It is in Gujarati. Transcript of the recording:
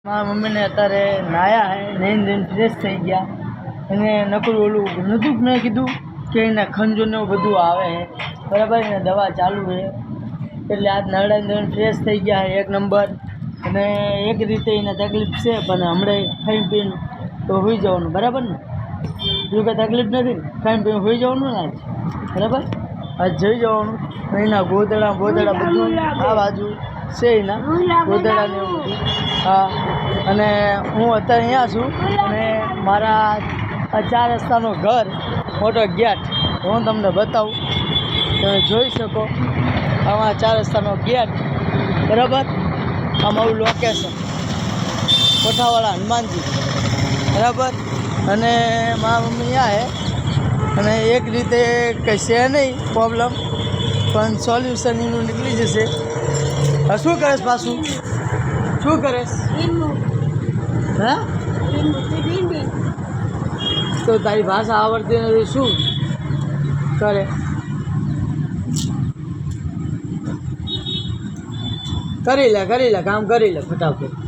મારા મમ્મીને અત્યારે નાયા હે નઈને ધોઈને ફ્રેશ થઈ ગયા અને નકરું ઓલું નતું મેં કીધું કે એને ખંજો ને એવું બધું આવે છે બરાબર ને દવા ચાલુ છે એટલે આજ નાડાઈને ધોઈને ફ્રેશ થઈ ગયા છે એક નંબર અને એક રીતે એને તકલીફ છે પણ હમણાં ખાઈ પીને તો હોઈ જવાનું બરાબર ને બીજું કંઈ તકલીફ નથી ને ખાઈને પીને હોઈ જવાનું ને આજ બરાબર આજ જઈ જવાનું એના ગોદડા બધું આ બાજુ છે એના ગોદડા ને એવું બધું હા અને હું અત્યારે અહીંયા છું અને મારા આ 4 રસ્તાનો ઘર મોટો ગેટ હું તમને બતાવું તમે જોઈ શકો આમાં 4 રસ્તાનો ગેટ બરાબર આ મારું લોકેશન કોઠાવાળા હનુમાનજી બરાબર અને મારા મમ્મી અહીંયા અને એક રીતે કંઈ છે નહીં પ્રોબ્લેમ પણ સોલ્યુશન એનું નીકળી જશે શું કરેશ પાછું શું કરેશ હા તો તારી ભાષા આવડતી નથી શું કરે કરી લે કામ કરી લે ફટાફટ